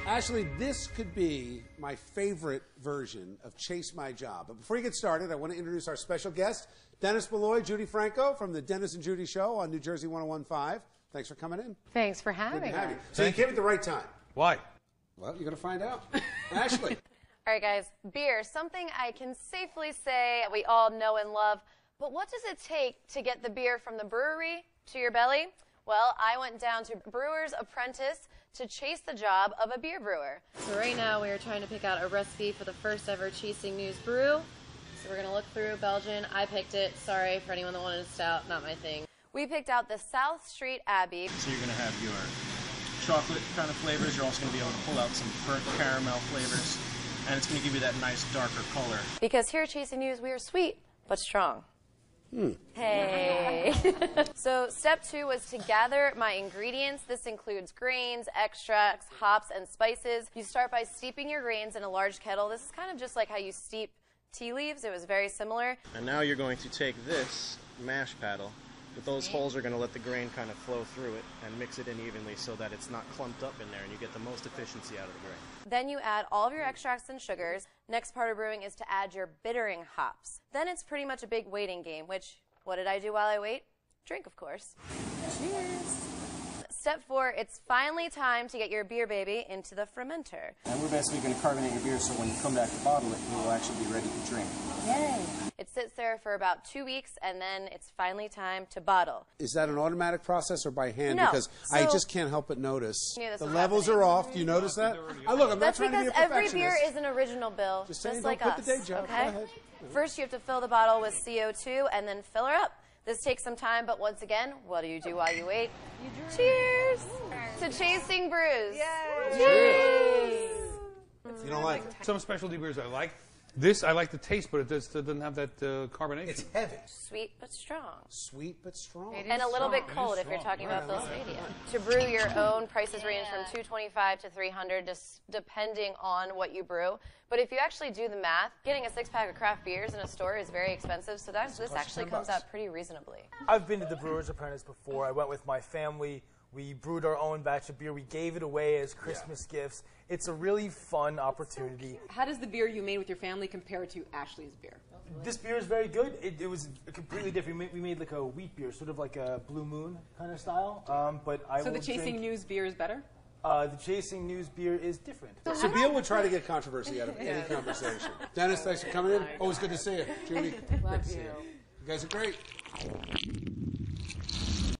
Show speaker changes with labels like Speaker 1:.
Speaker 1: Ashley, this could be my favorite version of Chase My Job. But before you get started, I want to introduce our special guest, Dennis Malloy, Judy Franco from the Dennis and Judy Show on New Jersey 101.5. Thanks for coming in.
Speaker 2: Thanks for having us.
Speaker 1: So you came at the right time.
Speaker 3: Why?
Speaker 1: Well, you're going to find out. Ashley.
Speaker 2: All right, guys. Beer, something I can safely say we all know and love. But what does it take to get the beer from the brewery to your belly? Well, I went down to Brewer's Apprentice to chase the job of a beer brewer. So right now we are trying to pick out a recipe for the first ever Chasing News brew. So we're going to look through Belgian. I picked it. Sorry for anyone that wanted a stout. Not my thing. We picked out the South Street Abbey.
Speaker 4: So you're going to have your chocolate kind of flavors. You're also going to be able to pull out some burnt caramel flavors. And it's going to give you that nice darker color.
Speaker 2: Because here at Chasing News, we are sweet, but strong. Hey. So step 2 was to gather my ingredients. This includes grains, extracts, hops, and spices. You start by steeping your grains in a large kettle. This is kind of just like how you steep tea leaves. It was very similar.
Speaker 4: And now you're going to take this mash paddle. But those holes are going to let the grain kind of flow through it and mix it in evenly so that it's not clumped up in there and you get the most efficiency out of the grain.
Speaker 2: Then you add all of your extracts and sugars. Next part of brewing is to add your bittering hops. Then it's pretty much a big waiting game, which, what did I do while I wait? Drink, of course. Cheers. Step 4, it's finally time to get your beer baby into the fermenter.
Speaker 5: And we're basically going to carbonate your beer so when you come back to bottle it, it will actually be ready to drink.
Speaker 2: Yay. It sits there for about 2 weeks, and then it's finally time to bottle.
Speaker 1: Is that an automatic process or by hand?
Speaker 2: No.
Speaker 1: Because I just can't help but notice the levels
Speaker 2: happening.
Speaker 1: are off. Do you notice that? Look, I'm not
Speaker 2: That's
Speaker 1: trying to be a
Speaker 2: because every
Speaker 1: perfectionist.
Speaker 2: beer is an original, Bill,
Speaker 1: Just saying,
Speaker 2: like
Speaker 1: don't
Speaker 2: us.
Speaker 1: quit the day job.
Speaker 2: Okay?
Speaker 1: Go ahead.
Speaker 2: First, you have to fill the bottle with CO2 and then fill her up. This takes some time, but once again, what do you do while you wait? You drink. Cheers to Chasing Brews. Yay.
Speaker 1: Cheers. You don't like it?
Speaker 3: Some specialty beers I like. This, I like the taste, but it doesn't have that carbonation.
Speaker 1: It's heavy.
Speaker 2: Sweet but strong.
Speaker 1: Sweet but strong.
Speaker 2: And a little bit cold if you're talking about Bill Stadia. To brew your own, prices range from $225 to $300, just depending on what you brew. But if you actually do the math, getting a 6-pack of craft beers in a store is very expensive, so this actually comes out pretty reasonably.
Speaker 6: I've been to the Brewer's Apprentice before. I went with my family. We brewed our own batch of beer. We gave it away as Christmas gifts. It's a really fun opportunity.
Speaker 7: How does the beer you made with your family compare to Ashley's beer?
Speaker 6: This beer is very good. It was completely different. We made like a wheat beer, sort of like a Blue Moon kind of style.
Speaker 7: So the Chasing News beer is better?
Speaker 6: The Chasing News beer is different.
Speaker 1: So Bill would try to get controversy out of any conversation. Dennis, thanks for coming in. Always good to see you. Judy,
Speaker 7: Love
Speaker 1: good to see you. You guys are great.